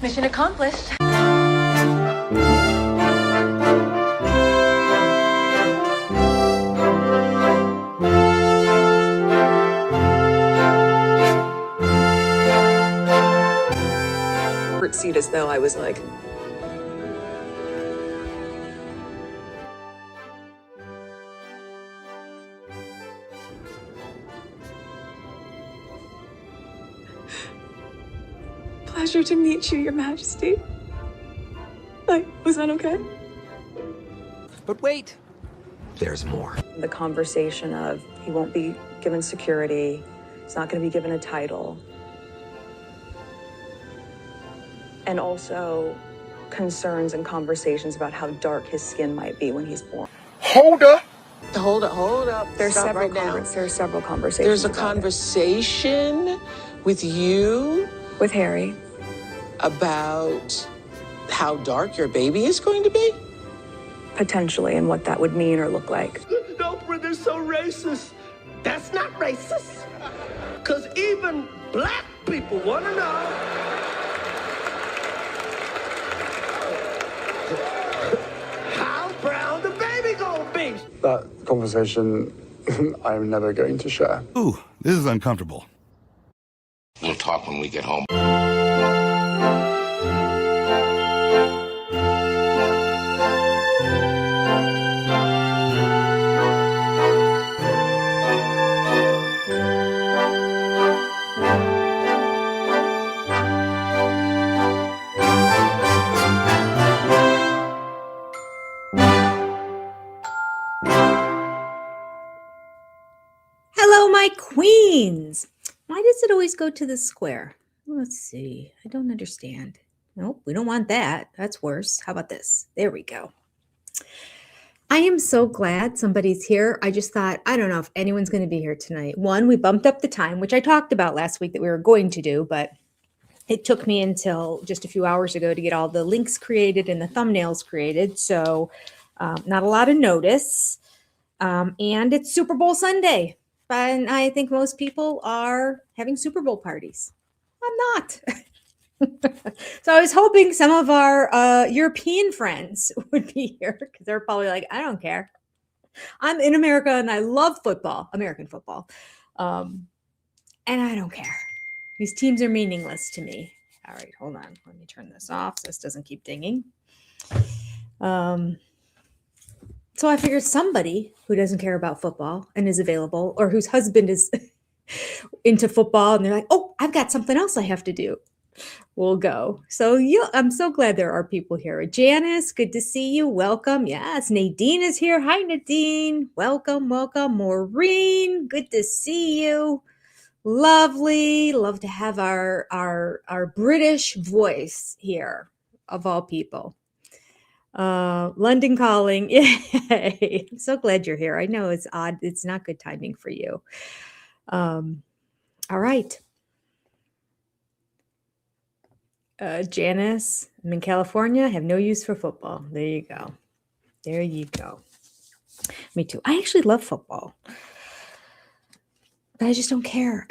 Mission accomplished. Seat as though I was like, pleasure to meet you, Your Majesty. Like, was that okay? But wait, there's more. The conversation of he won't be given security, he's not going to be given a title. And also concerns and conversations about how dark his skin might be when he's born. Hold up. Hold up. There's Stop several right now. there's several conversations. There's a about conversation with you it. With Harry about how dark your baby is going to be? potentially and what that would mean or look like. Oprah, they're so racist. That's not racist. Because even black people want to know. How brown the baby gonna be? That conversation I'm never going to share. Ooh, this is uncomfortable. We'll talk when we get home. Hello, my queens. Why does it always go to the square? Let's see. I don't understand. Nope, we don't want that. That's worse. How about this? There we go. I am so glad somebody's here. I just thought, I don't know if anyone's going to be here tonight. One, we bumped up the time, which I talked about last week that we were going to do, but it took me until just a few hours ago to get all the links created and the thumbnails created. So not a lot of notice. And it's Super Bowl Sunday. And I think most people are having Super Bowl parties. I'm not. So I was hoping some of our European friends would be here because they're probably like, I don't care. I'm in America and I love football, American football. And I don't care. These teams are meaningless to me. All right, hold on. Let me turn this off so this doesn't keep dinging. So I figured somebody who doesn't care about football and is available, or whose husband is into football, and they're like, oh, I've got something else I have to do, we'll go. So I'm so glad there are people here. Janice, good to see you. Welcome. Yes, Nadine is here. Hi, Nadine. Welcome, welcome. Maureen, good to see you. Lovely. Love to have our British voice here, of all people. London calling. Yay. I'm so glad you're here. I know it's odd. It's not good timing for you. All right. Janice, I'm in California. I have no use for football. There you go. There you go. Me too. I actually love football. But I just don't care.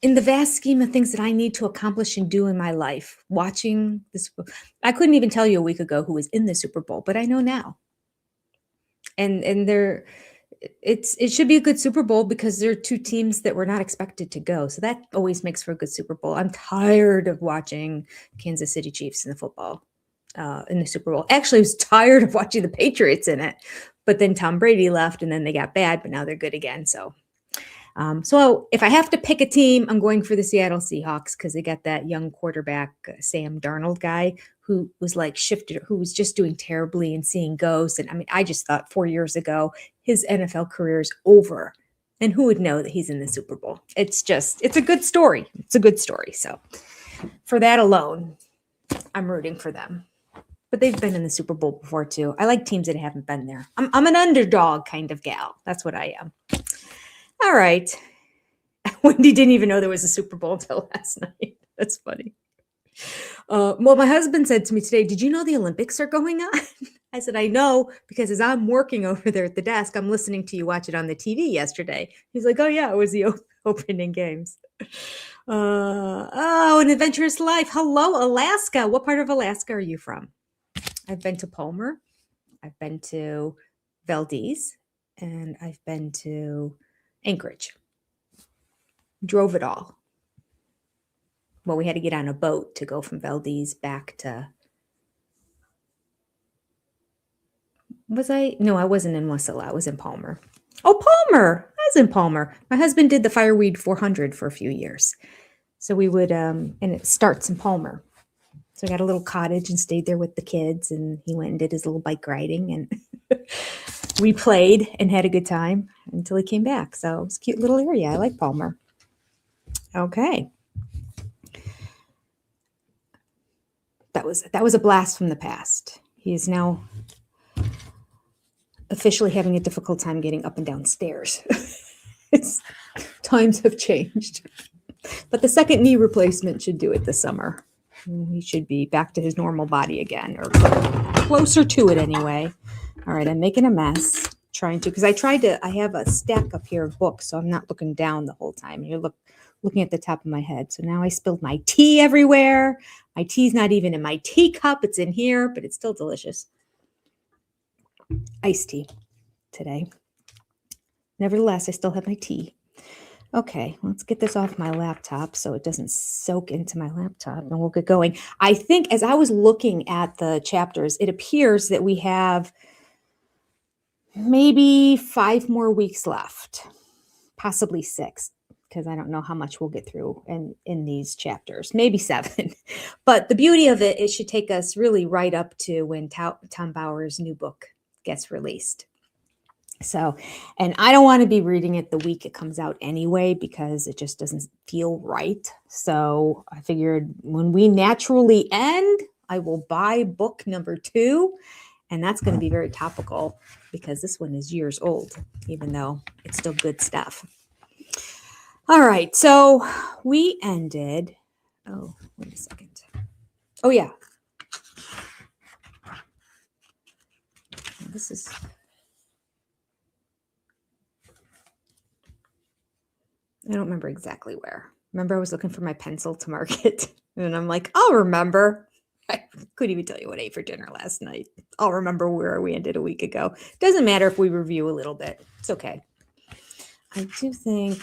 In the vast scheme of things that I need to accomplish and do in my life, watching this, I couldn't even tell you a week ago who was in the Super Bowl, but I know now. And it should be a good Super Bowl because there are two teams that were not expected to go. So that always makes for a good Super Bowl. I'm tired of watching Kansas City Chiefs in the football, in the Super Bowl. Actually, I was tired of watching the Patriots in it, but then Tom Brady left and then they got bad, but now they're good again. So if I have to pick a team, I'm going for the Seattle Seahawks because they got that young quarterback, Sam Darnold guy, who was like shifted, who was just doing terribly and seeing ghosts. And I mean, I just thought 4 years ago, his NFL career is over. And who would know that he's in the Super Bowl? It's a good story. It's a good story. So for that alone, I'm rooting for them. But they've been in the Super Bowl before too. I like teams that haven't been there. I'm an underdog kind of gal. That's what I am. All right. Wendy didn't even know there was a Super Bowl until last night. That's funny. Well, my husband said to me today, did you know the Olympics are going on? I said, I know, because as I'm working over there at the desk, I'm listening to you watch it on the TV yesterday. He's like, oh, yeah, it was the opening games. An adventurous life. Hello, Alaska. What part of Alaska are you from? I've been to Palmer. I've been to Valdez, and I've been to Anchorage. Drove it all. Well, we had to get on a boat to go from Valdez back to. Was I? No, I wasn't in Wasilla. I was in Palmer. Oh, Palmer. I was in Palmer. My husband did the Fireweed 400 for a few years. So we would, and it starts in Palmer. So I got a little cottage and stayed there with the kids, and he went and did his little bike riding, and we played and had a good time until he came back. So it's a cute little area. I like Palmer. Okay. That was a blast from the past. He is now officially having a difficult time getting up and down stairs. Times have changed. But the second knee replacement should do it this summer. He should be back to his normal body again, or closer to it anyway. All right, I'm making a mess, trying to, because I have a stack up here of books, so I'm not looking down the whole time. You're looking at the top of my head. So now I spilled my tea everywhere. My tea's not even in my teacup. It's in here, but it's still delicious. Iced tea today. Nevertheless, I still have my tea. Okay, let's get this off my laptop so it doesn't soak into my laptop, and we'll get going. I think as I was looking at the chapters, it appears that we have maybe 5 more weeks left, possibly 6, because I don't know how much we'll get through in these chapters, maybe 7. But the beauty of it should take us really right up to when Tom Bower's new book gets released. So, and I don't want to be reading it the week it comes out anyway, because it just doesn't feel right. So I figured when we naturally end, I will buy book number 2. And that's going to be very topical because this one is years old, even though it's still good stuff. All right. So we ended. Oh, wait a second. Oh, yeah. This is. I don't remember exactly where. Remember, I was looking for my pencil to mark it. And I'm like, I'll remember. I couldn't even tell you what I ate for dinner last night. I'll remember where we ended a week ago. Doesn't matter if we review a little bit. It's okay. I do think,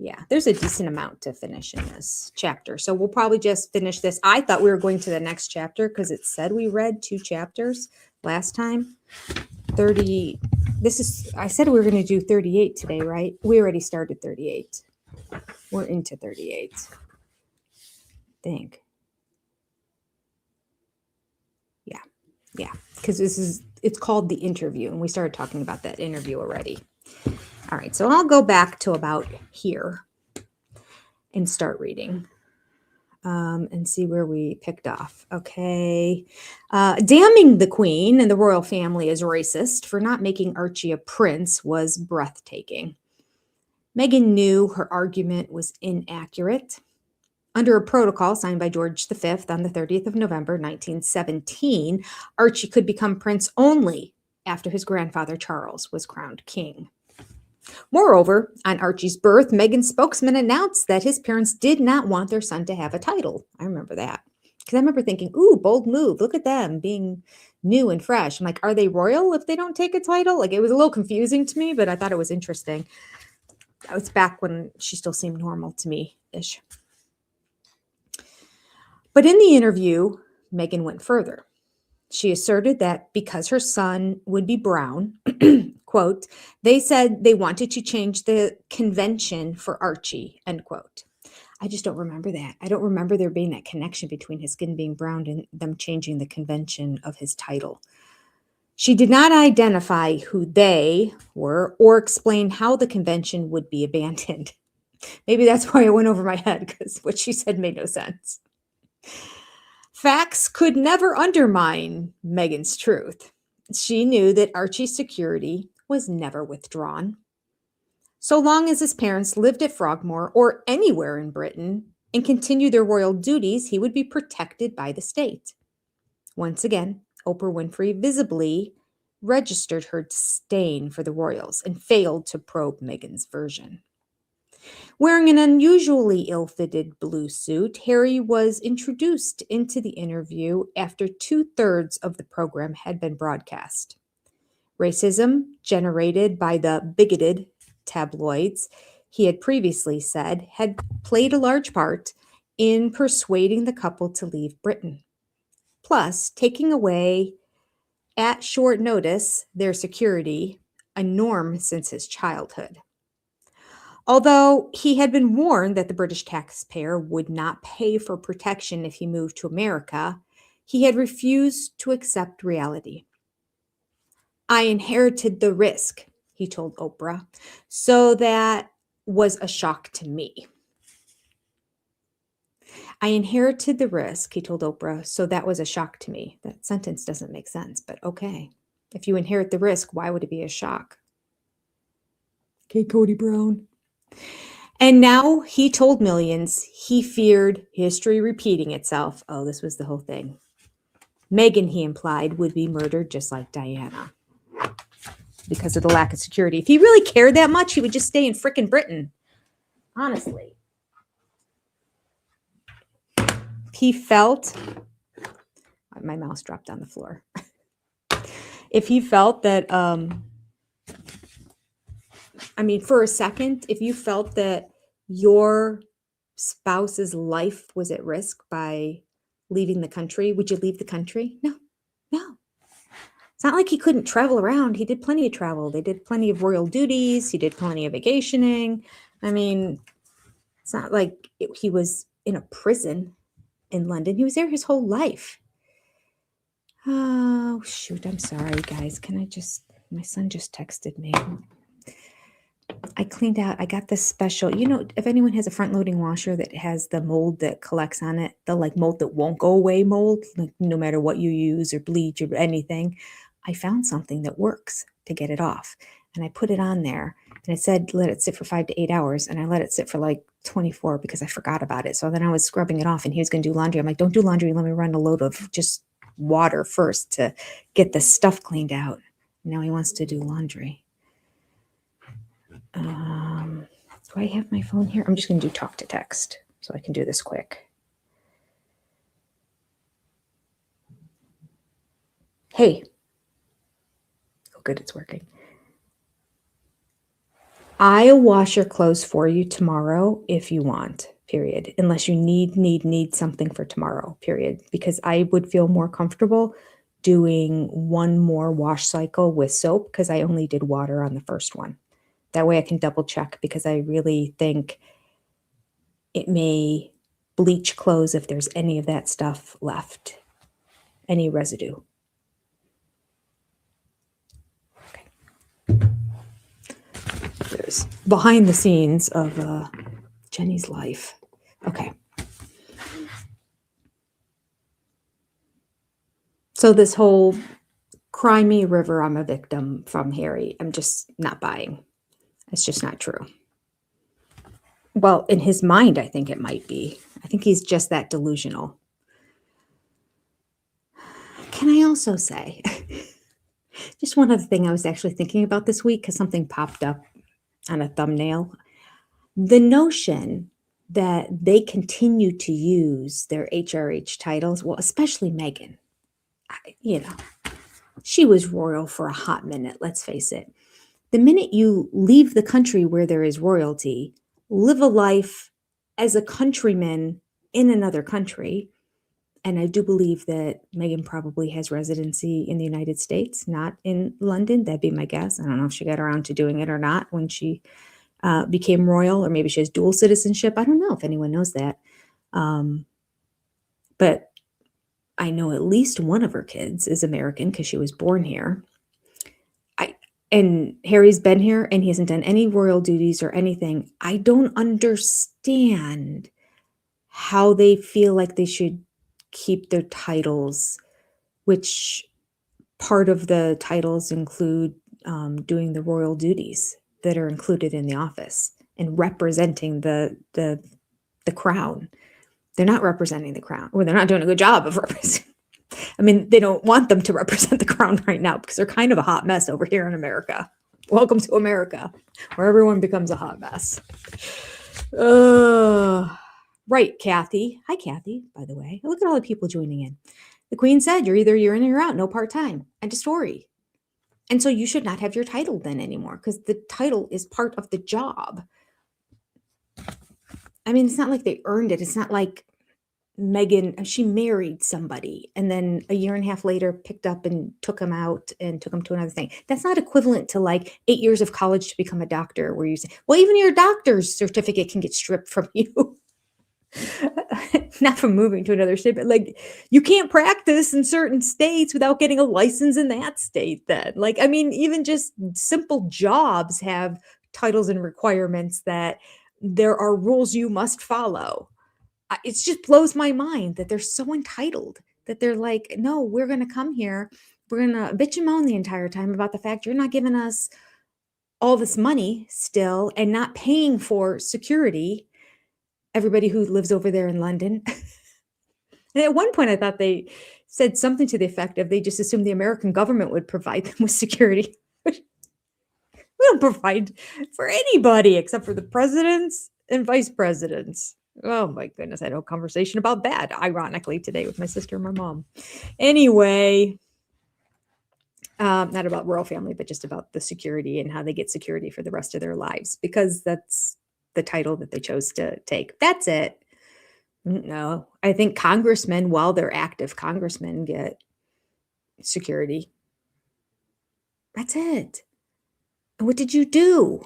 yeah, there's a decent amount to finish in this chapter. So we'll probably just finish this. I thought we were going to the next chapter because it said we read 2 chapters last time. 30. I said we were going to do 38 today, right? We already started 38. We're into 38. I think. Yeah. Because it's called The Interview, and we started talking about that interview already. All right. So I'll go back to about here and start reading. And see where we picked off. Okay. Damning the Queen and the royal family as racist for not making Archie a prince was breathtaking. Meghan knew her argument was inaccurate. Under a protocol signed by George V on the 30th of November, 1917, Archie could become prince only after his grandfather Charles was crowned king. Moreover, on Archie's birth, Meghan's spokesman announced that his parents did not want their son to have a title. I remember that. Because I remember thinking, ooh, bold move. Look at them being new and fresh. I'm like, are they royal if they don't take a title? Like, it was a little confusing to me, but I thought it was interesting. That was back when she still seemed normal to me-ish. But in the interview, Meghan went further. She asserted that because her son would be brown, quote, they said they wanted to change the convention for Archie, end quote. I just don't remember that. I don't remember there being that connection between his skin being brown and them changing the convention of his title. She did not identify who they were or explain how the convention would be abandoned. Maybe that's why it went over my head, because what she said made no sense. Facts could never undermine Meghan's truth. She knew that Archie's security was never withdrawn. So long as his parents lived at Frogmore or anywhere in Britain and continued their royal duties, he would be protected by the state. Once again, Oprah Winfrey visibly registered her disdain for the royals and failed to probe Meghan's version. Wearing an unusually ill-fitted blue suit, Harry was introduced into the interview after 2/3 of the program had been broadcast. Racism generated by the bigoted tabloids, he had previously said, had played a large part in persuading the couple to leave Britain. Plus, taking away at short notice their security, a norm since his childhood. Although he had been warned that the British taxpayer would not pay for protection if he moved to America, he had refused to accept reality. I inherited the risk, he told Oprah, so that was a shock to me. I inherited the risk, he told Oprah, so that was a shock to me. That sentence doesn't make sense, but okay. If you inherit the risk, why would it be a shock? Okay, Cody Brown. And now he told millions he feared history repeating itself. Oh, this was the whole thing. Meghan, he implied, would be murdered just like Diana because of the lack of security. If he really cared that much, he would just stay in frickin' Britain. Honestly. He felt, my mouse dropped on the floor. If he felt that, for a second, if you felt that your spouse's life was at risk by leaving the country, would you leave the country? No. It's not like he couldn't travel around. He did plenty of travel. They did plenty of royal duties. He did plenty of vacationing. It's not like he was in a prison in London. He was there his whole life. Oh, shoot. I'm sorry, guys. My son just texted me. I cleaned out. I got this special, if anyone has a front loading washer that has the mold that collects on it, the mold that won't go away mold, no matter what you use or bleach or anything, I found something that works to get it off. And I put it on there and it said, let it sit for 5 to 8 hours. And I let it sit for 24 because I forgot about it. So then I was scrubbing it off and he was going to do laundry. I'm like, don't do laundry. Let me run a load of just water first to get the stuff cleaned out. Now he wants to do laundry. Do I have my phone here? I'm just going to do talk to text so I can do this quick. Hey. Oh, good. It's working. I'll wash your clothes for you tomorrow if you want, period. Unless you need something for tomorrow, period. Because I would feel more comfortable doing one more wash cycle with soap because I only did water on the first one. That way I can double check because I really think it may bleach clothes if there's any of that stuff left, any residue. Okay. There's behind the scenes of Jenny's life. Okay. So this whole cry me river, I'm a victim from Harry, I'm just not buying. It's just not true. Well, in his mind, I think it might be. I think he's just that delusional. Can I also say, just one other thing I was actually thinking about this week because something popped up on a thumbnail. The notion that they continue to use their HRH titles, well, especially Meghan, she was royal for a hot minute, let's face it. The minute you leave the country where there is royalty, live a life as a countryman in another country, and I do believe that Meghan probably has residency in the United States, not in London. That'd be my guess. I don't know if she got around to doing it or not when she became royal, or maybe she has dual citizenship. I don't know if anyone knows that. But I know at least one of her kids is American because she was born here. And Harry's been here and he hasn't done any royal duties or anything. I don't understand how they feel like they should keep their titles, which part of the titles include doing the royal duties that are included in the office and representing the crown. They're not representing the crown, or they're not doing a good job of representing. They don't want them to represent the crown right now because they're kind of a hot mess over here in America. Welcome to America, where everyone becomes a hot mess. Right, Kathy. Hi, Kathy, by the way. Look at all the people joining in. The Queen said, you're either you're in or you're out, no part-time. End of story. And so you should not have your title then anymore, because the title is part of the job. I mean, it's not like they earned it. It's not like Meghan, she married somebody and then a year and a half later picked up and took him out and took him to another thing. That's not equivalent to like 8 years of college to become a doctor, where you say, well, even your doctor's certificate can get stripped from you. Not from moving to another state, but like you can't practice in certain states without getting a license in that state then. Like, I mean, even just simple jobs have titles and requirements that there are rules you must follow. It just blows my mind that they're so entitled that they're like, no, we're going to come here. We're going to bitch and moan the entire time about the fact you're not giving us all this money still and not paying for security. Everybody who lives over there in London. And at one point, I thought they said something to the effect of they just assumed the American government would provide them with security. We don't provide for anybody except for the presidents and vice presidents. Oh my goodness, I had a conversation about that, ironically, today with my sister and my mom. Anyway, not about royal family, but just about the security and how they get security for the rest of their lives, because that's the title that they chose to take. That's it. No, I think congressmen, while they're active, congressmen get security. That's it. And what did you do?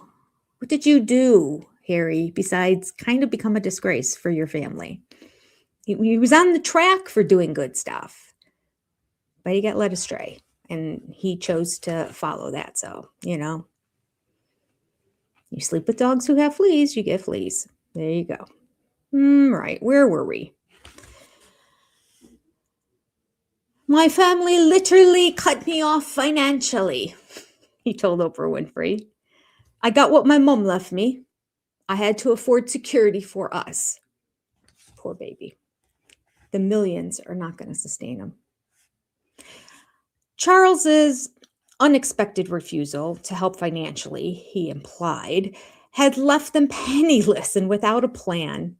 What did you do, Harry, besides kind of become a disgrace for your family? He was on the track for doing good stuff, but he got led astray and he chose to follow that. So, you sleep with dogs who have fleas, you get fleas. There you go. Right. Where were we? My family literally cut me off financially, he told Oprah Winfrey. I got what my mom left me. I had to afford security for us. Poor baby. The millions are not going to sustain him. Charles's unexpected refusal to help financially, he implied, had left them penniless and without a plan.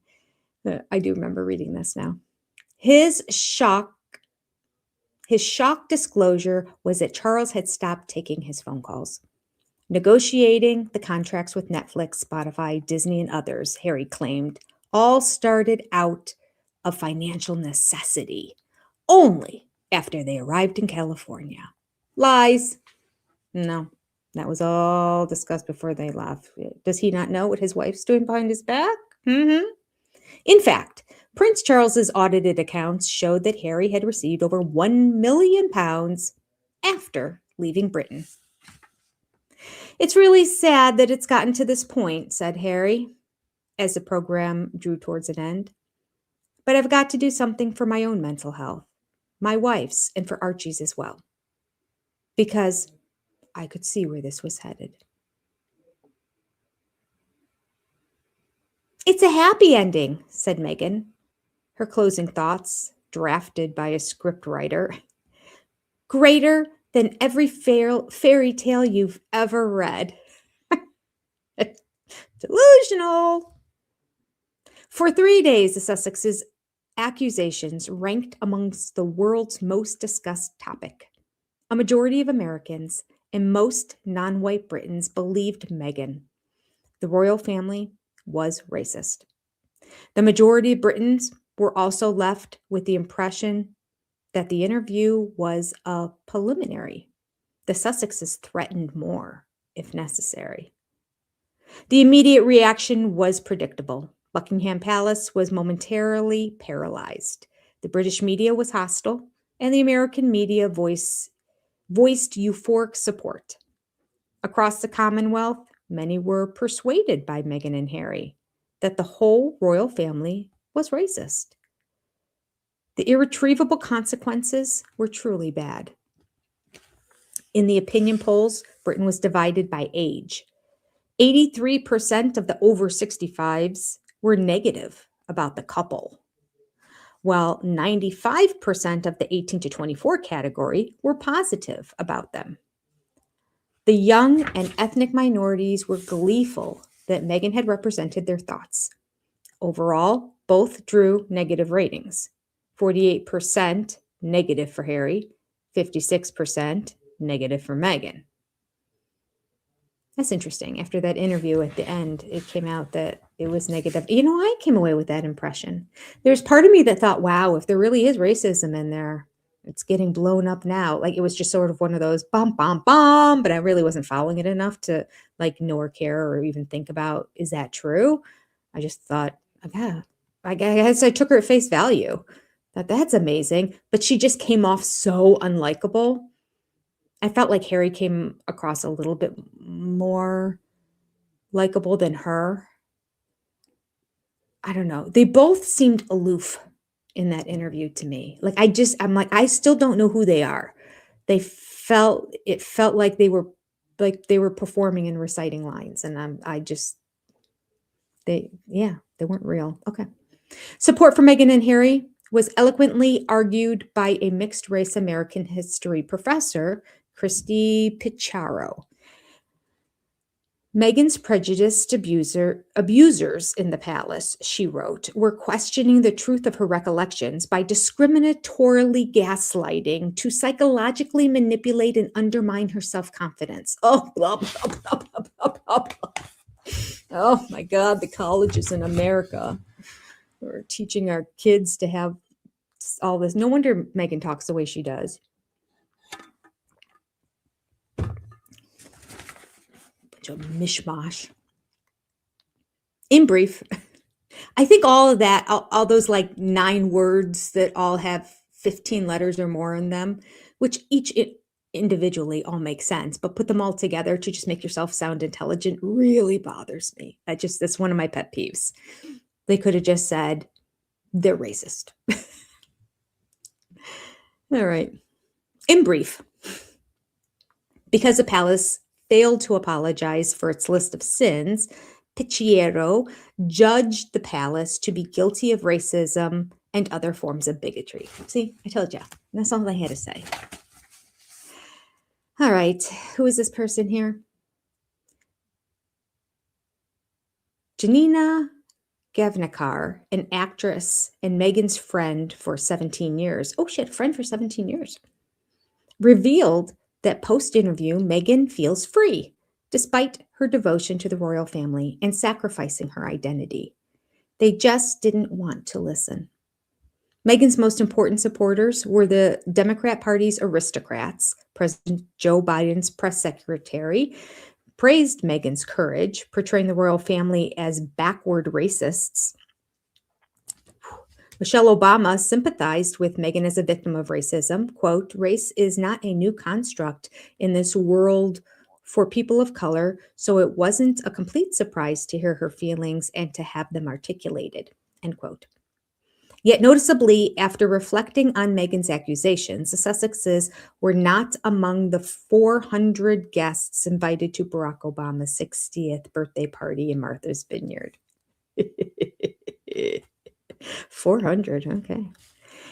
I do remember reading this now. His shock disclosure was that Charles had stopped taking his phone calls. Negotiating the contracts with Netflix, Spotify, Disney, and others, Harry claimed, all started out of financial necessity, only after they arrived in California. Lies. No, that was all discussed before they left. Does he not know what his wife's doing behind his back? In fact, Prince Charles's audited accounts showed that Harry had received over £1 million after leaving Britain. It's really sad that it's gotten to this point, said Harry, as the program drew towards an end. But I've got to do something for my own mental health, my wife's, and for Archie's as well. Because I could see where this was headed. It's a happy ending, said Meghan, her closing thoughts drafted by a scriptwriter. Greater than every fairy tale you've ever read. Delusional. For 3 days, the Sussexes' accusations ranked amongst the world's most discussed topic. A majority of Americans and most non-white Britons believed Meghan. The royal family was racist. The majority of Britons were also left with the impression that the interview was a preliminary. The Sussexes threatened more, if necessary. The immediate reaction was predictable. Buckingham Palace was momentarily paralyzed. The British media was hostile, and the American media voiced euphoric support. Across the Commonwealth, many were persuaded by Meghan and Harry that the whole royal family was racist. The irretrievable consequences were truly bad. In the opinion polls, Britain was divided by age. 83% of the over 65s were negative about the couple, while 95% of the 18 to 24 category were positive about them. The young and ethnic minorities were gleeful that Meghan had represented their thoughts. Overall, both drew negative ratings. 48% negative for Harry, 56% negative for Meghan. That's interesting. After that interview at the end, it came out that it was negative. You know, I came away with that impression. There's part of me that thought, wow, if there really is racism in there, it's getting blown up now. Like it was just sort of one of those bum, bum, bum, but I really wasn't following it enough to like know or care or even think about, is that true? I just thought, yeah, I guess I took her at face value. That's amazing. But she just came off so unlikable. I felt like Harry came across a little bit more likable than her. I don't know. They both seemed aloof in that interview to me. Like I'm like, I still don't know who they are. It felt like they were performing and reciting lines. And they weren't real. Okay. Support for Meghan and Harry was eloquently argued by a mixed race American history professor, Christy Picciaro. Meghan's prejudiced abusers in the palace, she wrote, were questioning the truth of her recollections by discriminatorily gaslighting to psychologically manipulate and undermine her self-confidence. Oh, blah, blah, blah, blah, blah, blah, blah. Oh my God, the colleges in America are teaching our kids to have all this. No wonder Meghan talks the way she does. Bunch of mishmash. In brief, I think all of that, all those like 9 words that all have 15 letters or more in them, which each individually all make sense, but put them all together to just make yourself sound intelligent really bothers me. That's one of my pet peeves. They could have just said, they're racist. All right. In brief, because the palace failed to apologize for its list of sins, Picciaro judged the palace to be guilty of racism and other forms of bigotry. See, I told you. That's all I had to say. All right. Who is this person here? Janina Gavnikar, an actress and Meghan's friend for 17 years. Oh, shit, friend for 17 years. Revealed that post-interview, Meghan feels free, despite her devotion to the royal family and sacrificing her identity. They just didn't want to listen. Meghan's most important supporters were the Democrat Party's aristocrats. President Joe Biden's press secretary praised Meghan's courage, portraying the royal family as backward racists. Michelle Obama sympathized with Meghan as a victim of racism. Quote, race is not a new construct in this world for people of color, so it wasn't a complete surprise to hear her feelings and to have them articulated, end quote. Yet noticeably, after reflecting on Meghan's accusations, the Sussexes were not among the 400 guests invited to Barack Obama's 60th birthday party in Martha's Vineyard. 400, okay.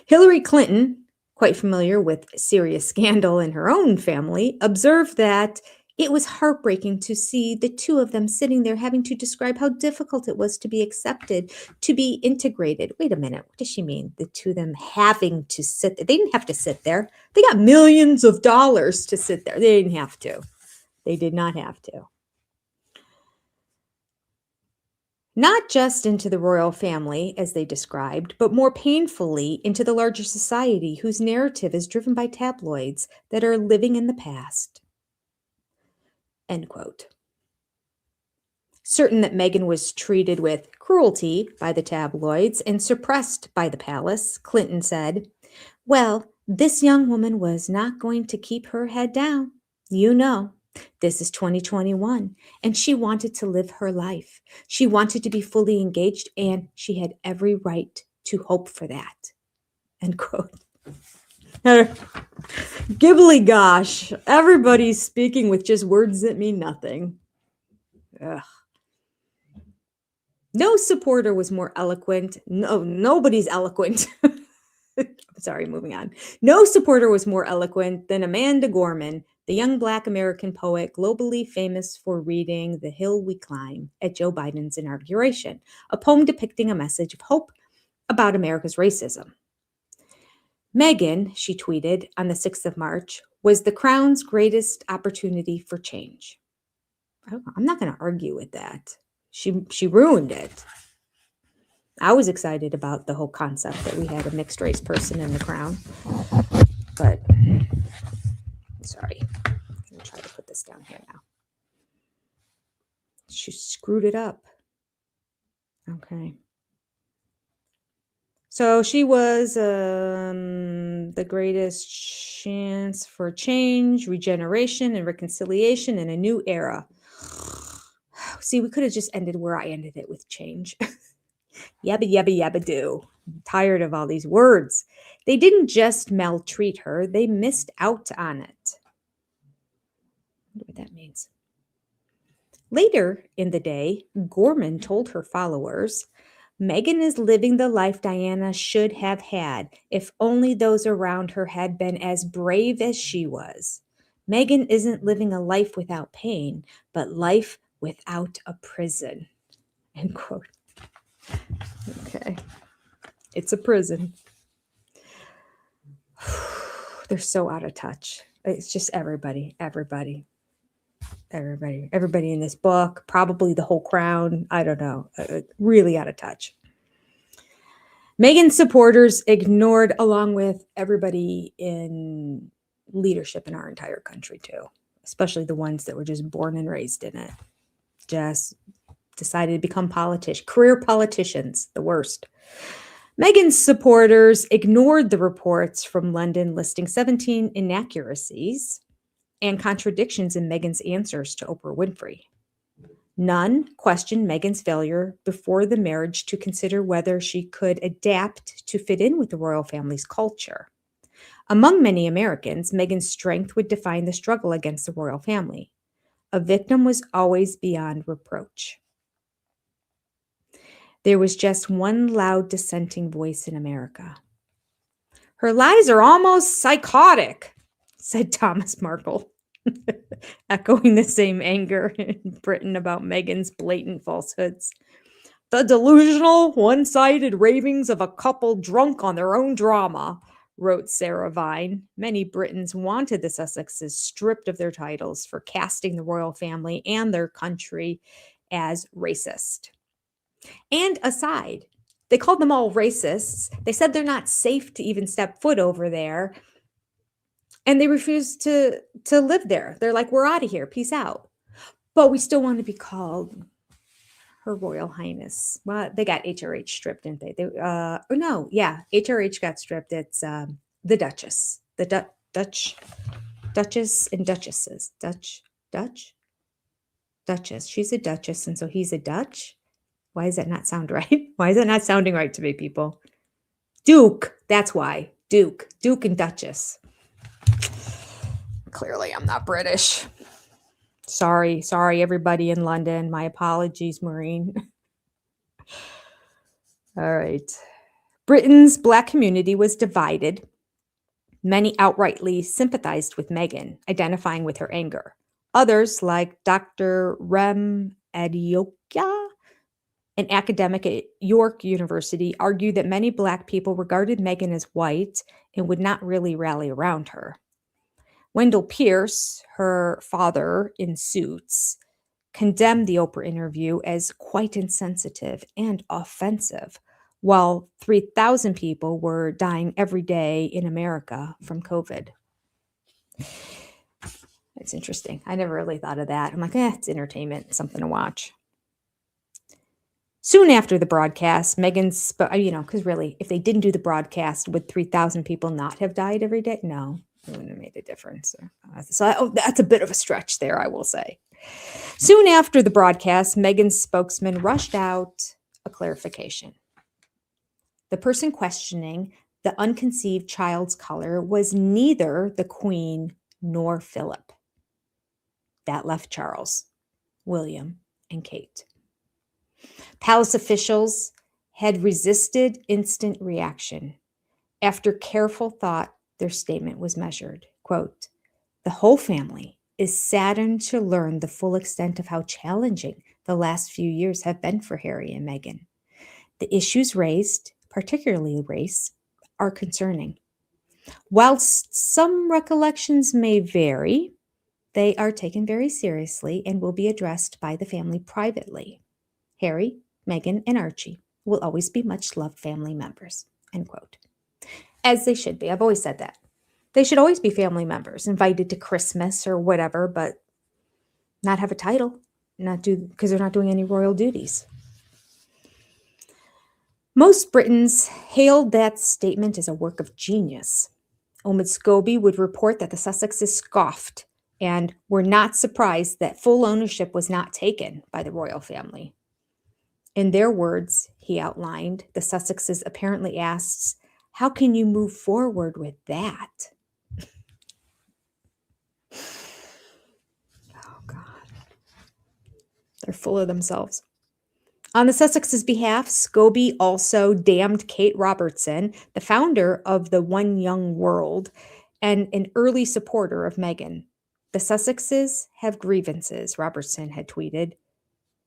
Hillary Clinton, quite familiar with serious scandal in her own family, observed that it was heartbreaking to see the two of them sitting there having to describe how difficult it was to be accepted, to be integrated. Wait a minute, what does she mean? The two of them having to sit there. They didn't have to sit there. They got millions of dollars to sit there. They didn't have to. They did not have to. Not just into the royal family, as they described, but more painfully into the larger society whose narrative is driven by tabloids that are living in the past. End quote. Certain that Meghan was treated with cruelty by the tabloids and suppressed by the palace, Clinton said, well, this young woman was not going to keep her head down. You know. This is 2021, and she wanted to live her life. She wanted to be fully engaged, and she had every right to hope for that. End quote. Gibbly gosh, everybody's speaking with just words that mean nothing. Ugh. No supporter was more eloquent. No, nobody's eloquent. Sorry, moving on. No supporter was more eloquent than Amanda Gorman, the young Black American poet globally famous for reading The Hill We Climb at Joe Biden's inauguration, a poem depicting a message of hope about America's racism. Meghan, she tweeted on the 6th of March, was the Crown's greatest opportunity for change. I'm not going to argue with that. She ruined it. I was excited about the whole concept that we had a mixed race person in the Crown. But, sorry. I'm going to try to put this down here now. She screwed it up. Okay. So she was the greatest chance for change, regeneration, and reconciliation in a new era. See, we could have just ended where I ended it with change. Yabba, yabba, yabba, do. I'm tired of all these words. They didn't just maltreat her, they missed out on it. I wonder what that means. Later in the day, Gorman told her followers, Meghan is living the life Diana should have had if only those around her had been as brave as she was. Meghan isn't living a life without pain, but life without a prison. End quote. Okay. It's a prison. They're so out of touch. It's just everybody in this book, probably the whole Crown. I don't know. Really out of touch. Meghan's supporters ignored, along with everybody in leadership in our entire country too, especially the ones that were just born and raised in it. Just decided to become career politicians, the worst. Meghan's supporters ignored the reports from London listing 17 inaccuracies and contradictions in Meghan's answers to Oprah Winfrey. None questioned Meghan's failure before the marriage to consider whether she could adapt to fit in with the royal family's culture. Among many Americans, Meghan's strength would define the struggle against the royal family. A victim was always beyond reproach. There was just one loud dissenting voice in America. Her lies are almost psychotic, said Thomas Markle, echoing the same anger in Britain about Meghan's blatant falsehoods. The delusional, one-sided ravings of a couple drunk on their own drama, wrote Sarah Vine. Many Britons wanted the Sussexes stripped of their titles for casting the royal family and their country as racist. And aside, they called them all racists. They said they're not safe to even step foot over there. And they refused to live there. They're like, we're out of here. Peace out. But we still want to be called Her Royal Highness. Well, they got HRH stripped, didn't they? HRH got stripped. It's the Duchess. The Duchess and Duchesses. Duchess. She's a Duchess, and so he's a Dutch. Why does that not sound right? Why is that not sounding right to me, people? Duke. That's why. Duke and Duchess. Clearly, I'm not British. Sorry, everybody in London. My apologies, Maureen. All right. Britain's Black community was divided. Many outrightly sympathized with Meghan, identifying with her anger. Others, like Dr. Rem Adiokia, an academic at York University, argued that many Black people regarded Meghan as white and would not really rally around her. Wendell Pierce, her father in Suits, condemned the Oprah interview as quite insensitive and offensive, while 3,000 people were dying every day in America from COVID. It's interesting. I never really thought of that. I'm like, it's entertainment, something to watch. Soon after the broadcast, Meghan spoke, because really, if they didn't do the broadcast, would 3,000 people not have died every day? No, it wouldn't have made a difference. So that's a bit of a stretch there, I will say. Soon after the broadcast, Meghan's spokesman rushed out a clarification. The person questioning the unconceived child's color was neither the Queen nor Philip. That left Charles, William, and Kate. Palace officials had resisted instant reaction. After careful thought, their statement was measured. Quote, The whole family is saddened to learn the full extent of how challenging the last few years have been for Harry and Meghan. The issues raised, particularly race, are concerning. Whilst some recollections may vary, they are taken very seriously and will be addressed by the family privately. Harry, Meghan, and Archie will always be much loved family members. End quote. As they should be. I've always said that. They should always be family members, invited to Christmas or whatever, but not have a title, because they're not doing any royal duties. Most Britons hailed that statement as a work of genius. Omid Scobie would report that the Sussexes scoffed and were not surprised that full ownership was not taken by the royal family. In their words, he outlined, the Sussexes apparently asks, "How can you move forward with that?" Oh, God. They're full of themselves. On the Sussexes' behalf, Scobie also damned Kate Robertson, the founder of the One Young World and an early supporter of Meghan. The Sussexes have grievances, Robertson had tweeted,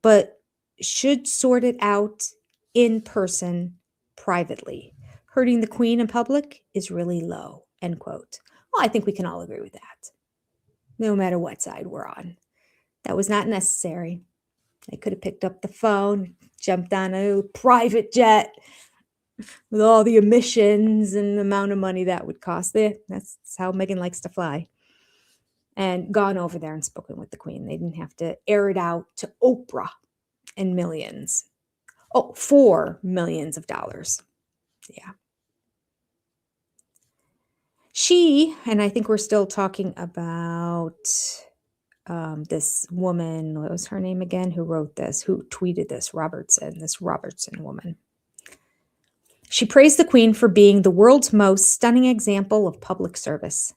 but should sort it out in person, privately. Hurting the Queen in public is really low, end quote. Well, I think we can all agree with that, no matter what side we're on. That was not necessary. They could have picked up the phone, jumped on a private jet with all the emissions and the amount of money that would cost. That's how Meghan likes to fly. And gone over there and spoken with the Queen. They didn't have to air it out to Oprah and millions. Oh, $4 million. Yeah. She, and I think we're still talking about this woman, what was her name again, who wrote this, who tweeted this Robertson woman. She praised the Queen for being the world's most stunning example of public service.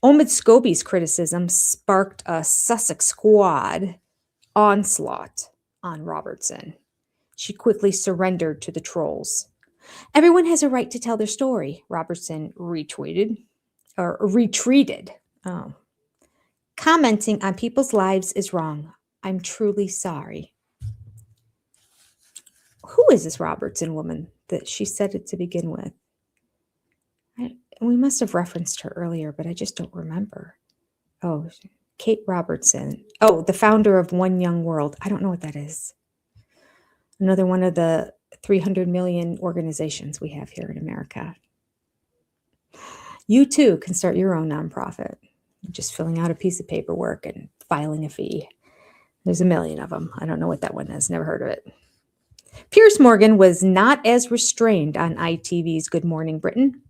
Omid Scobie's criticism sparked a Sussex squad onslaught on Robertson. She quickly surrendered to the trolls. Everyone has a right to tell their story, Robertson retweeted. Oh. Commenting on people's lives is wrong. I'm truly sorry. Who is this Robertson woman that she said it to begin with? We must have referenced her earlier, but I just don't remember. Oh, Kate Robertson. Oh, the founder of One Young World. I don't know what that is. Another one of the 300 million organizations we have here in America. You too can start your own nonprofit. Just filling out a piece of paperwork and filing a fee. There's a million of them. I don't know what that one is. Never heard of it. Piers Morgan was not as restrained on ITV's Good Morning Britain.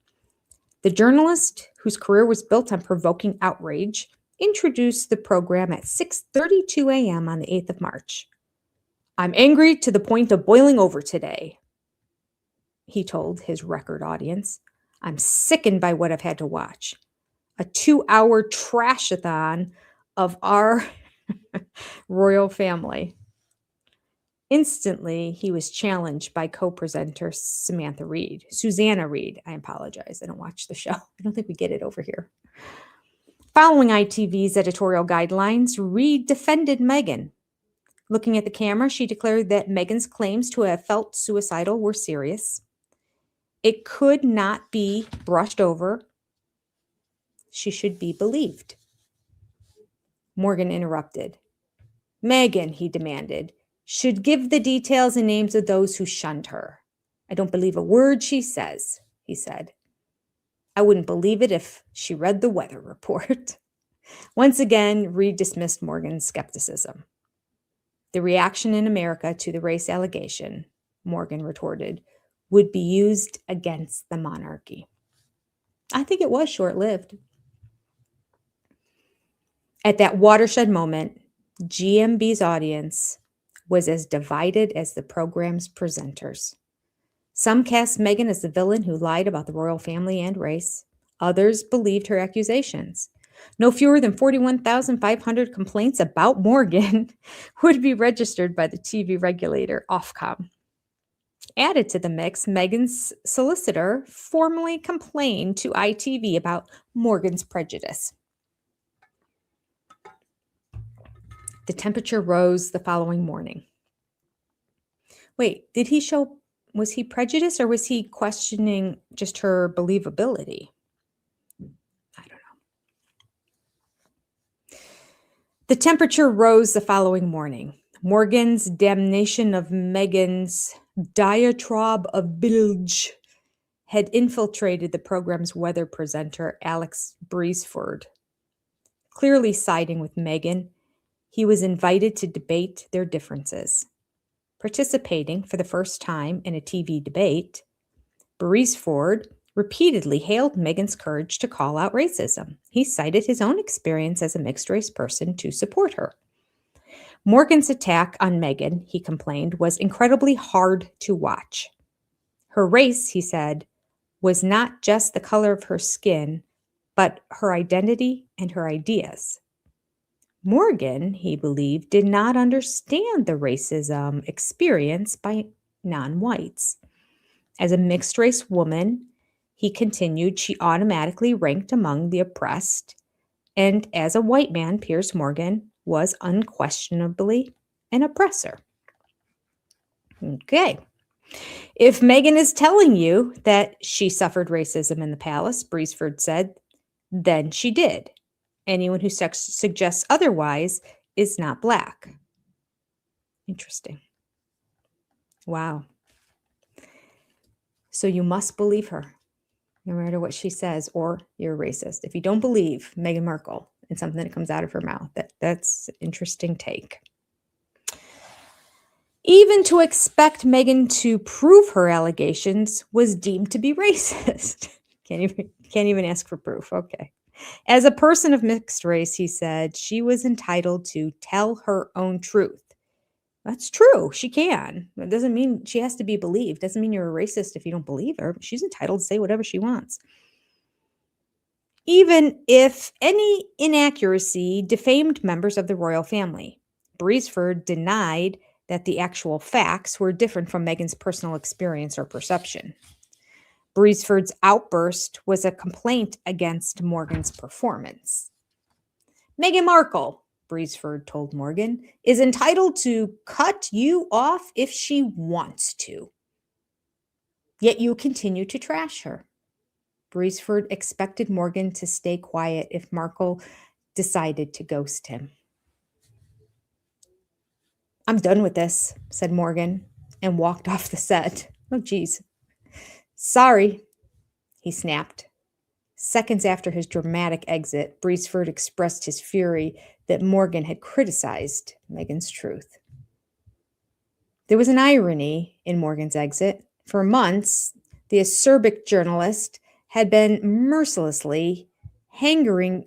The journalist, whose career was built on provoking outrage, introduced the program at 6:32 a.m. on the 8th of March. "I'm angry to the point of boiling over today," he told his record audience. "I'm sickened by what I've had to watch. A 2-hour trash-a-thon of our royal family." Instantly, he was challenged by co-presenter Susanna Reid. I apologize. I don't watch the show. I don't think we get it over here. Following ITV's editorial guidelines, Reid defended Meghan. Looking at the camera, she declared that Meghan's claims to have felt suicidal were serious. It could not be brushed over. She should be believed. Morgan interrupted. "Meghan," he demanded, "should give the details and names of those who shunned her. I don't believe a word she says," he said. "I wouldn't believe it if she read the weather report." Once again, Reid dismissed Morgan's skepticism. "The reaction in America to the race allegation," Morgan retorted, "would be used against the monarchy." I think it was short-lived. At that watershed moment, GMB's audience was as divided as the program's presenters. Some cast Meghan as the villain who lied about the royal family and race. Others believed her accusations. No fewer than 41,500 complaints about Morgan would be registered by the TV regulator Ofcom. Added to the mix, Meghan's solicitor formally complained to ITV about Morgan's prejudice. The temperature rose the following morning. Wait, was he prejudiced or was he questioning just her believability? I don't know. The temperature rose the following morning. Morgan's damnation of Meghan's diatribe of bilge had infiltrated the program's weather presenter, Alex Breesford. Clearly siding with Meghan, he was invited to debate their differences. Participating for the first time in a TV debate, Breesford repeatedly hailed Meghan's courage to call out racism. He cited his own experience as a mixed-race person to support her. Morgan's attack on Meghan, he complained, was incredibly hard to watch. Her race, he said, was not just the color of her skin, but her identity and her ideas. Morgan, he believed, did not understand the racism experienced by non-whites. As a mixed-race woman, he continued, she automatically ranked among the oppressed, and as a white man, Piers Morgan was unquestionably an oppressor. Okay. If Meghan is telling you that she suffered racism in the palace, Breesford said, then she did. Anyone who suggests otherwise is not Black. Interesting. Wow. So you must believe her, no matter what she says, or you're a racist. If you don't believe Meghan Markle and something that comes out of her mouth, that's an interesting take. Even to expect Meghan to prove her allegations was deemed to be racist. Can't even ask for proof. Okay. As a person of mixed race, he said, she was entitled to tell her own truth. That's true. She can. That doesn't mean she has to be believed. Doesn't mean you're a racist if you don't believe her. She's entitled to say whatever she wants. Even if any inaccuracy defamed members of the royal family. Breesford denied that the actual facts were different from Meghan's personal experience or perception. Breesford's outburst was a complaint against Morgan's performance. Meghan Markle, Breesford told Morgan, is entitled to cut you off if she wants to. Yet you continue to trash her. Breesford expected Morgan to stay quiet if Markle decided to ghost him. I'm done with this, said Morgan, and walked off the set. Oh, geez. Sorry, he snapped. Seconds after his dramatic exit, Breesford expressed his fury that Morgan had criticized Meghan's truth. There was an irony in Morgan's exit. For months, the acerbic journalist had been mercilessly doing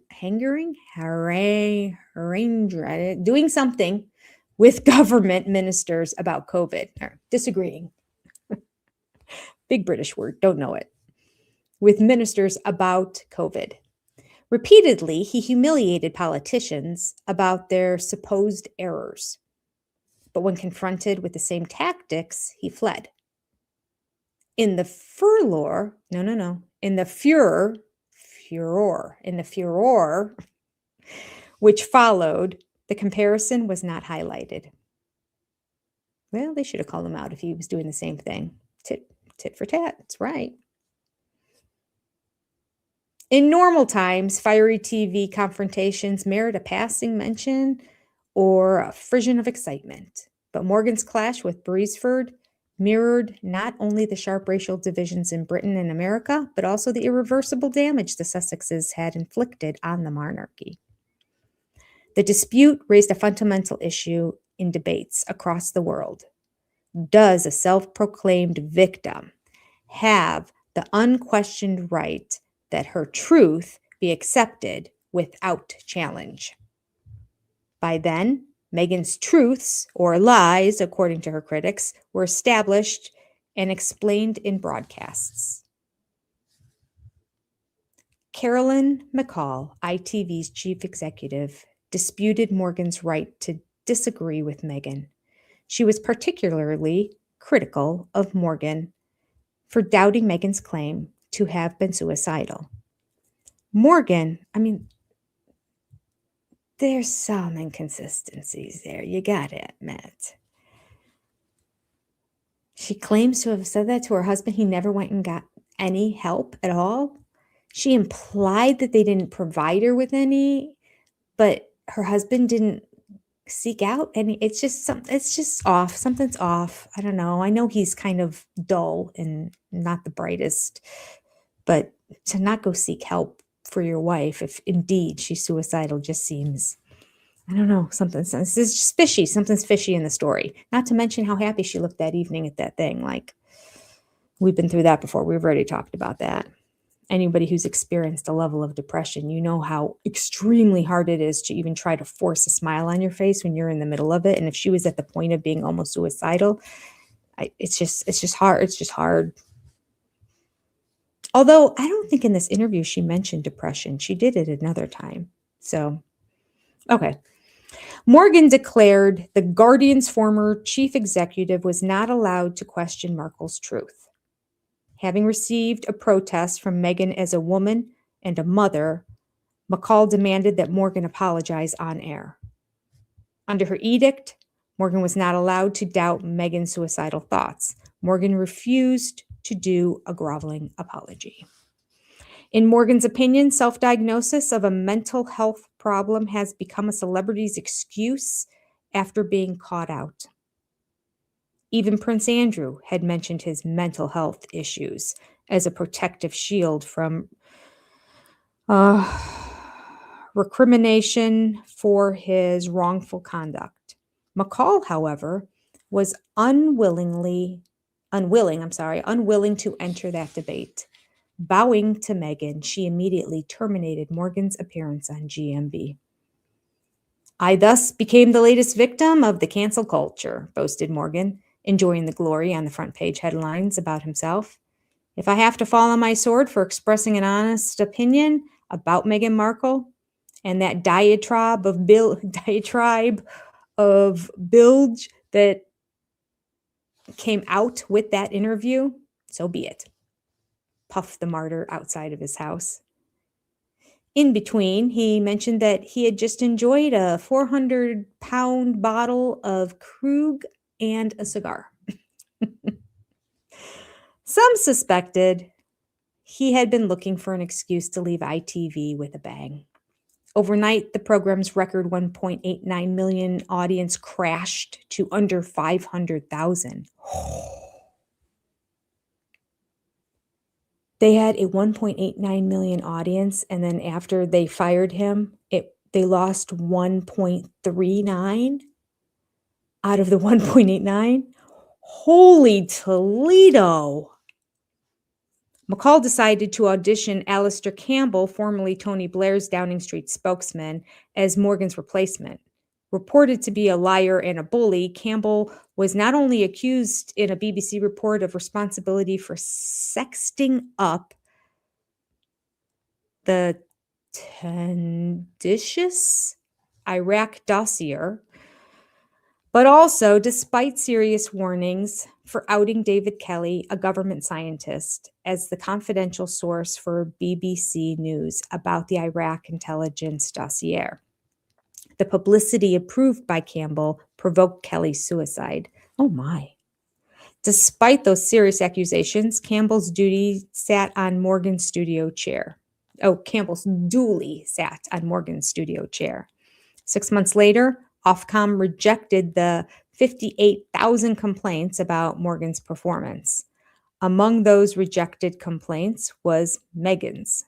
something with government ministers about COVID, or disagreeing. Big British word, don't know it. With ministers about COVID. Repeatedly, he humiliated politicians about their supposed errors. But when confronted with the same tactics, he fled. In the furor, which followed, the comparison was not highlighted. Well, they should have called him out if he was doing the same thing. Tit for tat, that's right. In normal times, fiery TV confrontations merit a passing mention or a frisson of excitement. But Morgan's clash with Breesford mirrored not only the sharp racial divisions in Britain and America, but also the irreversible damage the Sussexes had inflicted on the monarchy. The dispute raised a fundamental issue in debates across the world. Does a self-proclaimed victim have the unquestioned right that her truth be accepted without challenge? By then, Meghan's truths, or lies, according to her critics, were established and explained in broadcasts. Carolyn McCall, ITV's chief executive, disputed Morgan's right to disagree with Meghan. She was particularly critical of Morgan for doubting Meghan's claim to have been suicidal. Morgan, there's some inconsistencies there. You gotta admit. She claims to have said that to her husband. He never went and got any help at all. She implied that they didn't provide her with any, but her husband didn't seek out any. It's just off. Something's off. I don't know. I know he's kind of dull and not the brightest, but to not go seek help for your wife, if indeed she's suicidal, just seems, I don't know, this is just fishy. Something's fishy in the story. Not to mention how happy she looked that evening at that thing. Like, we've been through that before. We've already talked about that. Anybody who's experienced a level of depression, you know how extremely hard it is to even try to force a smile on your face when you're in the middle of it. And if she was at the point of being almost suicidal, it's just hard. It's just hard. Although I don't think in this interview she mentioned depression. She did it another time. So, okay. Morgan declared the Guardian's former chief executive was not allowed to question Markle's truth. Having received a protest from Meghan as a woman and a mother, McCall demanded that Morgan apologize on air. Under her edict, Morgan was not allowed to doubt Meghan's suicidal thoughts. Morgan refused to do a groveling apology. In Morgan's opinion, self-diagnosis of a mental health problem has become a celebrity's excuse after being caught out. Even Prince Andrew had mentioned his mental health issues as a protective shield from recrimination for his wrongful conduct. McCall, however, was unwilling to enter that debate. Bowing to Meghan, she immediately terminated Morgan's appearance on GMB. I thus became the latest victim of the cancel culture, boasted Morgan, enjoying the glory on the front page headlines about himself. If I have to fall on my sword for expressing an honest opinion about Meghan Markle and that diatribe of bilge that came out with that interview, so be it. Puffed the martyr outside of his house. In between, he mentioned that he had just enjoyed a 400-pound bottle of Krug and a cigar. Some suspected he had been looking for an excuse to leave ITV with a bang. Overnight, the program's record 1.89 million audience crashed to under 500,000. They had a 1.89 million audience, and then after they fired him, they lost 1.39 out of the 1.89. Holy Toledo! McCall decided to audition Alistair Campbell, formerly Tony Blair's Downing Street spokesman, as Morgan's replacement. Reported to be a liar and a bully, Campbell was not only accused in a BBC report of responsibility for sexting up the tendentious Iraq dossier, but also, despite serious warnings, for outing David Kelly, a government scientist, as the confidential source for BBC News about the Iraq intelligence dossier. The publicity approved by Campbell provoked Kelly's suicide. Oh my. Despite those serious accusations, Campbell's duty sat on Morgan's studio chair. Campbell's duly sat on Morgan's studio chair. 6 months later, Ofcom rejected the 58,000 complaints about Morgan's performance. Among those rejected complaints was Meghan's.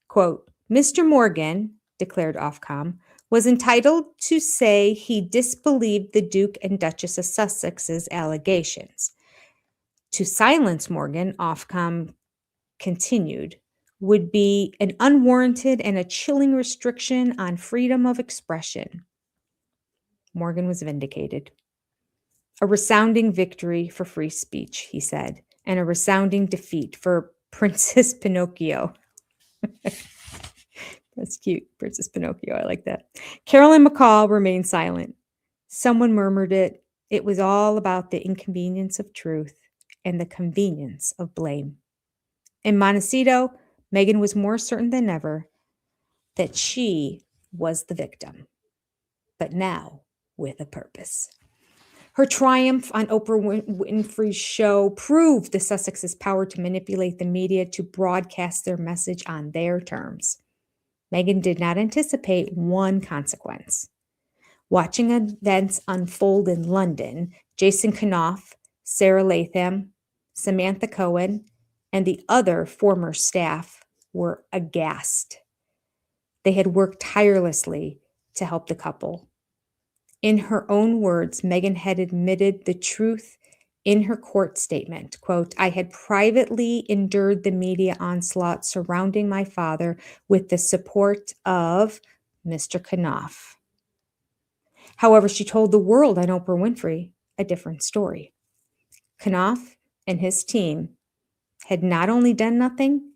Quote, Mr. Morgan, declared Ofcom, was entitled to say he disbelieved the Duke and Duchess of Sussex's allegations. To silence Morgan, Ofcom continued, would be an unwarranted and a chilling restriction on freedom of expression. Morgan was vindicated. A resounding victory for free speech, he said, and a resounding defeat for Princess Pinocchio. That's cute, Princess Pinocchio. I like that. Carolyn McCall remained silent. Someone murmured it. It was all about the inconvenience of truth and the convenience of blame. In Montecito, Meghan was more certain than ever that she was the victim, but now with a purpose. Her triumph on Oprah Winfrey's show proved the Sussexes' power to manipulate the media to broadcast their message on their terms. Meghan did not anticipate one consequence. Watching events unfold in London, Jason Kanoff, Sarah Latham, Samantha Cohen, and the other former staff were aghast. They had worked tirelessly to help the couple. In her own words, Meghan had admitted the truth in her court statement. Quote, "I had privately endured the media onslaught surrounding my father with the support of Mr. Kanoff." However, she told the world on Oprah Winfrey a different story. Kanoff and his team had not only done nothing,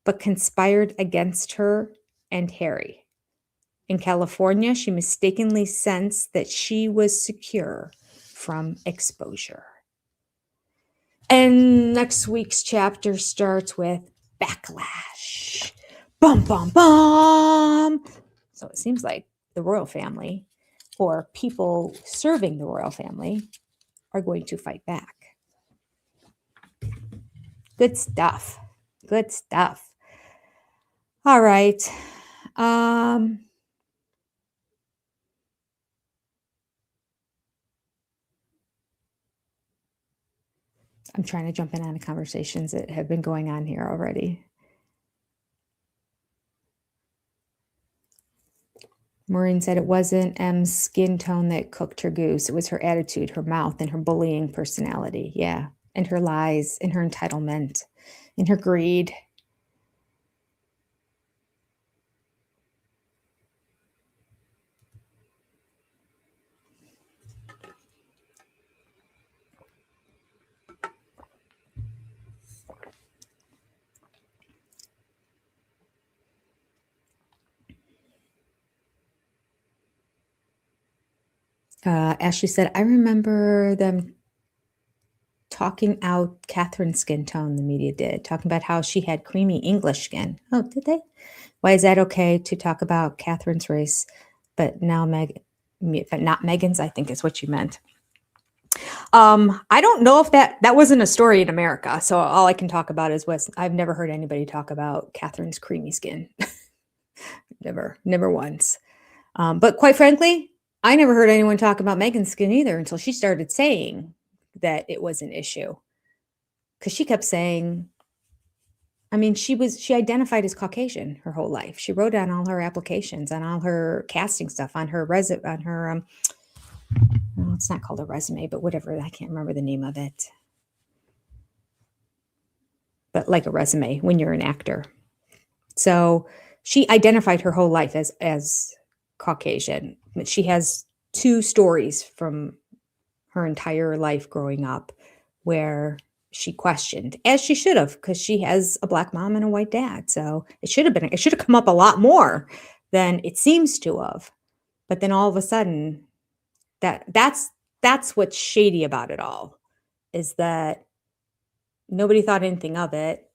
but conspired against her and Harry. In California, she mistakenly sensed that she was secure from exposure. And next week's chapter starts with backlash. Bum, bum, bum. So it seems like the royal family or people serving the royal family are going to fight back. Good stuff. Good stuff. All right. I'm trying to jump in on the conversations that have been going on here already. Maureen said it wasn't M's skin tone that cooked her goose. It was her attitude, her mouth, and her bullying personality. Yeah. And her lies, and her entitlement, and her greed. Ashley said, I remember them talking out Catherine's skin tone, the media did, talking about how she had creamy English skin. Oh, did they? Why is that okay to talk about Catherine's race, but now but not Meghan's, I think is what you meant. I don't know if that wasn't a story in America. So all I can talk about is I've never heard anybody talk about Catherine's creamy skin. Never once. But quite frankly, I never heard anyone talk about Meghan's skin either until she started saying that it was an issue. Because she kept saying, I mean, she identified as Caucasian her whole life. She wrote on all her applications, on all her casting stuff, on her well, it's not called a resume, but whatever. I can't remember the name of it. But like a resume when you're an actor. So she identified her whole life as Caucasian. She has 2 stories from her entire life growing up where she questioned, as she should have, because she has a Black mom and a white dad. So it should have come up a lot more than it seems to have. But then all of a sudden, that's what's shady about it all, is that nobody thought anything of it.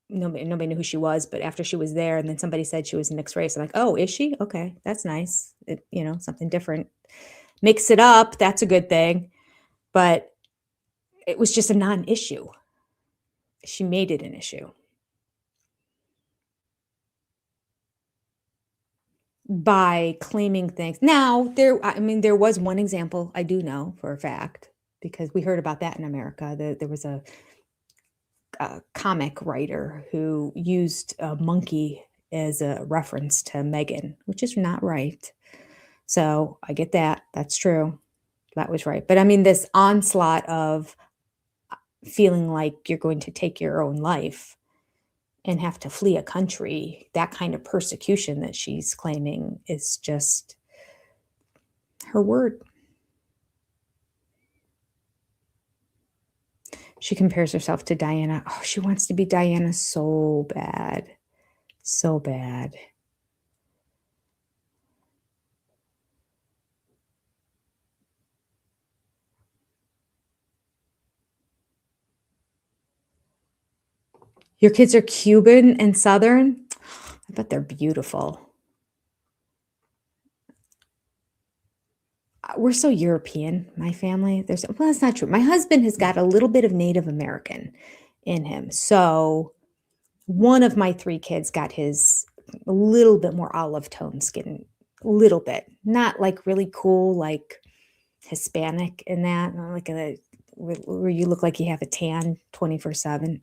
Nobody knew who she was, but after she was there and then somebody said she was mixed race, I'm like, oh, is she? Okay, that's nice. Something different. Mix it up. That's a good thing. But it was just a non-issue. She made it an issue by claiming things. Now, there was one example I do know for a fact, because we heard about that in America. There was a comic writer who used a monkey as a reference to Meghan, which is not right. So I get that. That's true. That was right. But I mean, this onslaught of feeling like you're going to take your own life and have to flee a country, that kind of persecution that she's claiming is just her word. She compares herself to Diana. Oh, she wants to be Diana so bad. So bad. Your kids are Cuban and Southern? I bet they're beautiful. we're so European, my family. Well, that's not true. My husband has got a little bit of Native American in him. So one of my 3 kids got his a little bit more olive tone skin, a little bit, not like really cool, like Hispanic in that, not like where you look like you have a tan 24/7.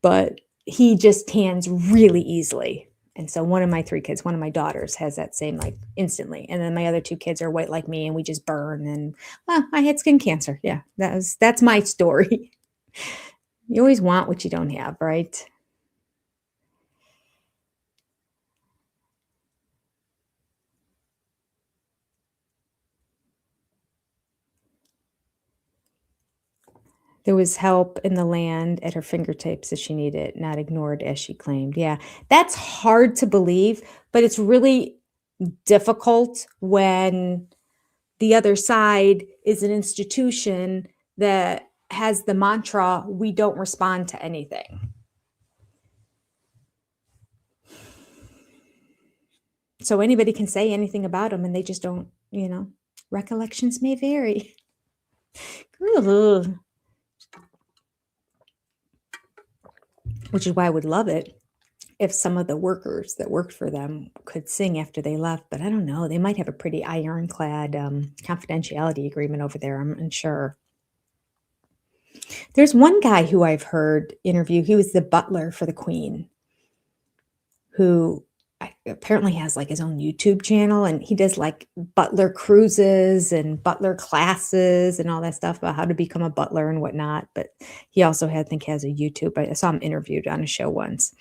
But he just tans really easily. And so one of my 3 kids, one of my daughters has that same like instantly. And then my other 2 kids are white like me and we just burn and I had skin cancer. Yeah, that's my story. You always want what you don't have, right? There was help in the land at her fingertips as she needed it, not ignored as she claimed. Yeah, that's hard to believe, but it's really difficult when the other side is an institution that has the mantra, we don't respond to anything. So anybody can say anything about them and they just don't, recollections may vary. Ooh. Which is why I would love it if some of the workers that worked for them could sing after they left, but I don't know. They might have a pretty ironclad confidentiality agreement over there. I'm unsure. There's one guy who I've heard interview. He was the butler for the Queen, who apparently has like his own YouTube channel, and he does like butler cruises and butler classes and all that stuff about how to become a butler and whatnot. But he also has a YouTube. I saw him interviewed on a show once.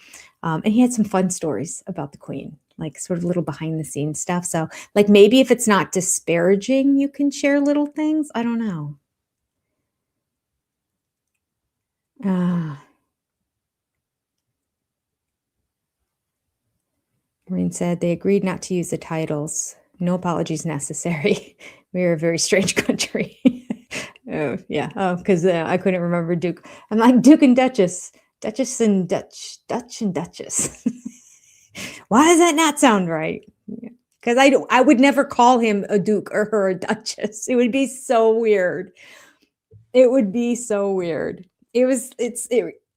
And he had some fun stories about the Queen, like sort of little behind the scenes stuff. So like maybe if it's not disparaging, you can share little things. I don't know. Maureen said they agreed not to use the titles. No apologies necessary. We are a very strange country. Oh, yeah. Oh, because I couldn't remember Duke. I'm like Duke and Duchess. Duchess and Dutch and Duchess. Why does that not sound right? Because I would never call him a Duke or her a Duchess. It would be so weird. It would be so weird. It's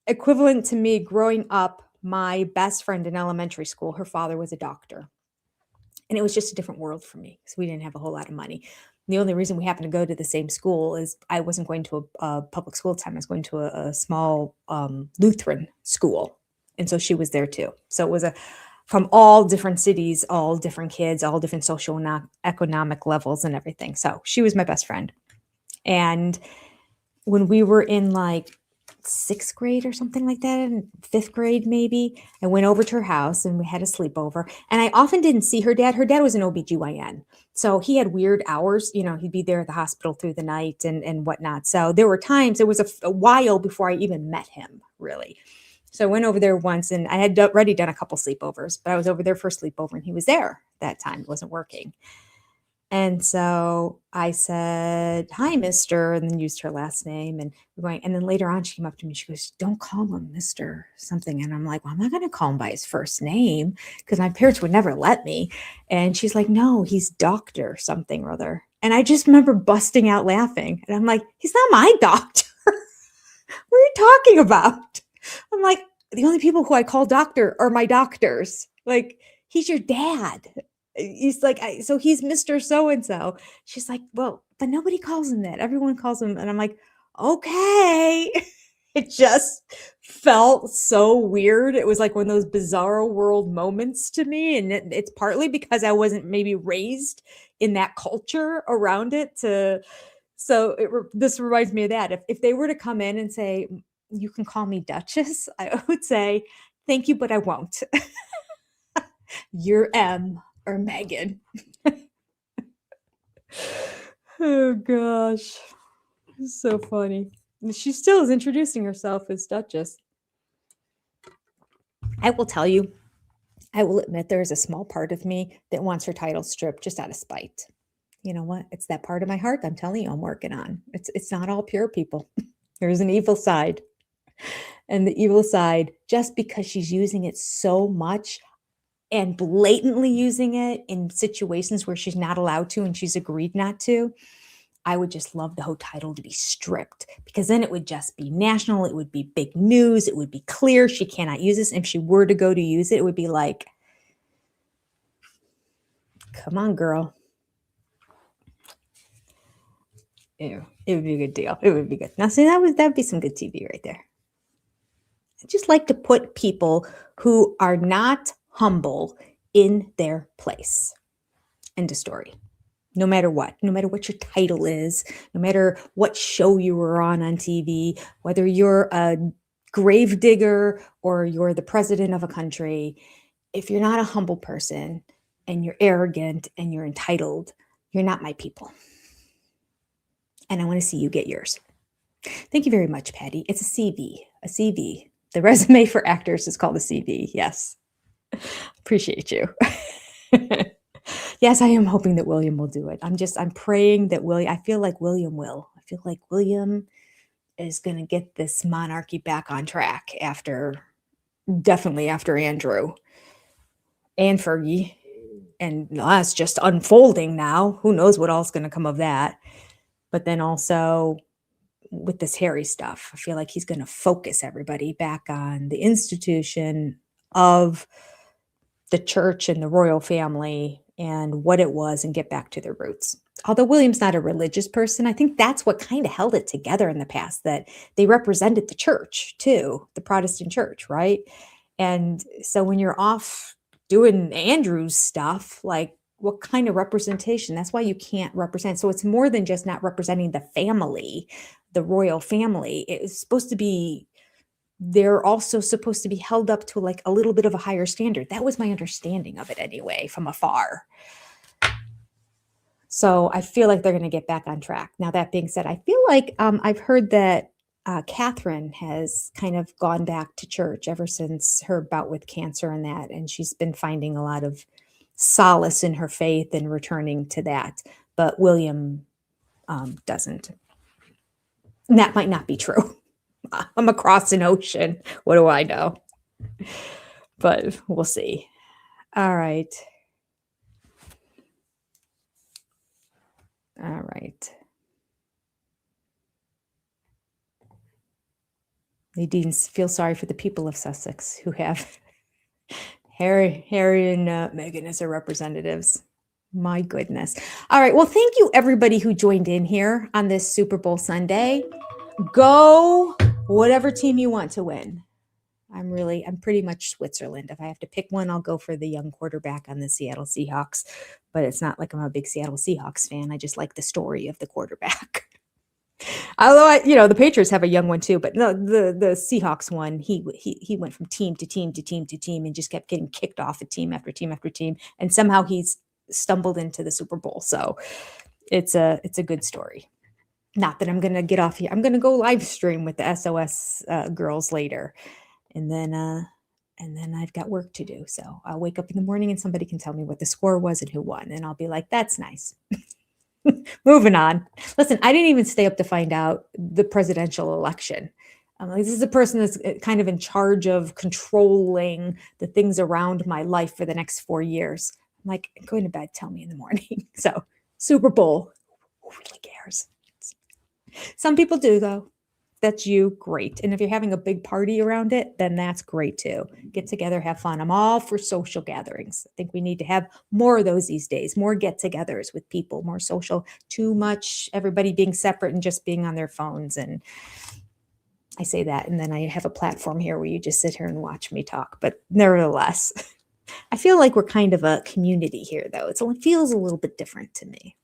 equivalent to me growing up. My best friend in elementary school, her father was a doctor. And it was just a different world for me because we didn't have a whole lot of money. The only reason we happened to go to the same school is I wasn't going to a public school at the time. I was going to a small Lutheran school. And so she was there too. So it was from all different cities, all different kids, all different social and economic levels and everything. So she was my best friend. And when we were in like 6th grade or something like that, in 5th grade maybe, I went over to her house and we had a sleepover. And I often didn't see her dad. Her dad was an OBGYN. So he had weird hours. He'd be there at the hospital through the night and whatnot. So there were times, it was a while before I even met him, really. So I went over there once and I had already done a couple sleepovers, but I was over there for a sleepover and he was there that time. It wasn't working. And so I said, "Hi, Mr." and then used her last name. And then later on, she came up to me. She goes, "Don't call him Mr. something." And I'm like, "Well, I'm not going to call him by his first name because my parents would never let me." And she's like, "No, he's Dr. something or other." And I just remember busting out laughing. And I'm like, "He's not my doctor." What are you talking about? I'm like, the only people who I call doctor are my doctors. Like, he's your dad. He's like, so he's Mr. So-and-so. She's like, "Well, but nobody calls him that. Everyone calls him." And I'm like, okay. It just felt so weird. It was like one of those bizarro world moments to me. And it's partly because I wasn't maybe raised in that culture around it. This reminds me of that. If they were to come in and say, "You can call me Duchess," I would say, "Thank you, but I won't." You're M or Megan. Oh gosh. It's so funny. She still is introducing herself as Duchess. I will tell you, I will admit there is a small part of me that wants her title stripped just out of spite. You know what? It's that part of my heart I'm telling you I'm working on. It's not all pure, people. There's an evil side. And the evil side, just because she's using it so much, and blatantly using it in situations where she's not allowed to and she's agreed not to, I would just love the whole title to be stripped, because then it would just be national. It would be big news. It would be clear she cannot use this. And if she were to go to use it, it would be like, come on, girl. Ew, it would be a good deal. It would be good. Now, see, that'd be some good TV right there. I just like to put people who are not humble in their place. End of story. No matter what your title is, no matter what show you were on TV, whether you're a grave digger or you're the president of a country, if you're not a humble person and you're arrogant and you're entitled, you're not my people. And I want to see you get yours. Thank you very much, Patty. It's a CV, a CV. The resume for actors is called a CV. Yes. Appreciate you. Yes, I am hoping that William will do it. I'm praying that I feel like William will. I feel like William is going to get this monarchy back on track definitely after Andrew and Fergie. And that's just unfolding now. Who knows what else is going to come of that. But then also with this Harry stuff, I feel like he's going to focus everybody back on the institution of the church and the royal family and what it was, and get back to their roots. Although William's not a religious person, I think that's what kind of held it together in the past, that they represented the church too, the Protestant church, right? And so when you're off doing Andrew's stuff, like, what kind of representation? That's why you can't represent. So it's more than just not representing the family, the royal family. It's supposed to be, they're also supposed to be held up to like a little bit of a higher standard. That was my understanding of it anyway, from afar. So I feel like they're going to get back on track. Now, that being said, I feel like I've heard that Catherine has kind of gone back to church ever since her bout with cancer and that. And she's been finding a lot of solace in her faith and returning to that. But William doesn't. And that might not be true. I'm across an ocean. What do I know? But we'll see. All right. All right. Nadine feels sorry for the people of Sussex who have Harry and Meghan as their representatives. My goodness. All right. Well, thank you everybody who joined in here on this Super Bowl Sunday. Go whatever team you want to win. I'm pretty much Switzerland. If I have to pick one, I'll go for the young quarterback on the Seattle Seahawks. But it's not like I'm a big Seattle Seahawks fan. I just like the story of the quarterback. Although the Patriots have a young one too, but no, the Seahawks one, he went from team to team to team to team and just kept getting kicked off of team after team after team, and somehow he's stumbled into the Super Bowl. So it's a good story. Not that I'm gonna get off here. I'm gonna go live stream with the SOS girls later, and then I've got work to do. So I'll wake up in the morning and somebody can tell me what the score was and who won, and I'll be like, that's nice. Moving on. Listen, I didn't even stay up to find out the presidential election. This is a person that's kind of in charge of controlling the things around my life for the next 4 years. I'm like, going to bed, tell me in the morning. So Super Bowl, who really cares? Some people do, though. That's you, great. And if you're having a big party around it, then that's great too. Get together, have fun. I'm all for social gatherings. I think we need to have more of those these days, more get-togethers with people, more social. Too much everybody being separate and just being on their phones. And I say that, and then I have a platform here where you just sit here and watch me talk. But nevertheless, I feel like we're kind of a community here, though. It feels a little bit different to me.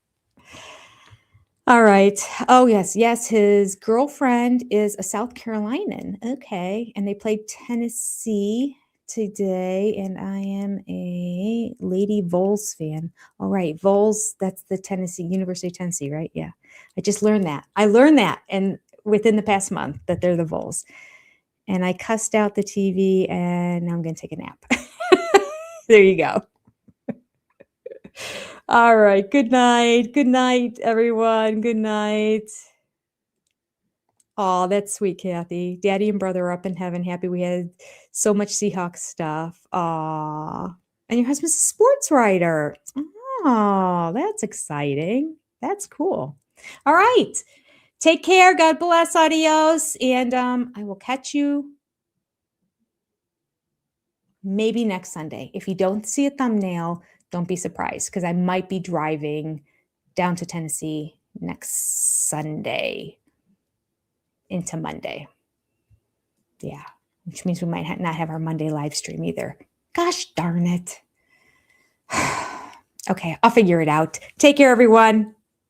All right. Oh, yes. His girlfriend is a South Carolinian. Okay. And they played Tennessee today. And I am a Lady Vols fan. All right. Vols, that's the University of Tennessee, right? Yeah. I just learned that. I learned that and within the past month that they're the Vols. And I cussed out the TV and now I'm going to take a nap. There you go. All right. Good night. Good night, everyone. Good night. Oh, that's sweet, Kathy. Daddy and brother are up in heaven. Happy we had so much Seahawks stuff. Aw. And your husband's a sports writer. Oh, that's exciting. That's cool. All right. Take care. God bless. Adios. And I will catch you maybe next Sunday. If you don't see a thumbnail, don't be surprised because I might be driving down to Tennessee next Sunday into Monday. Yeah, which means we might not have our Monday live stream either. Gosh darn it. Okay, I'll figure it out. Take care, everyone.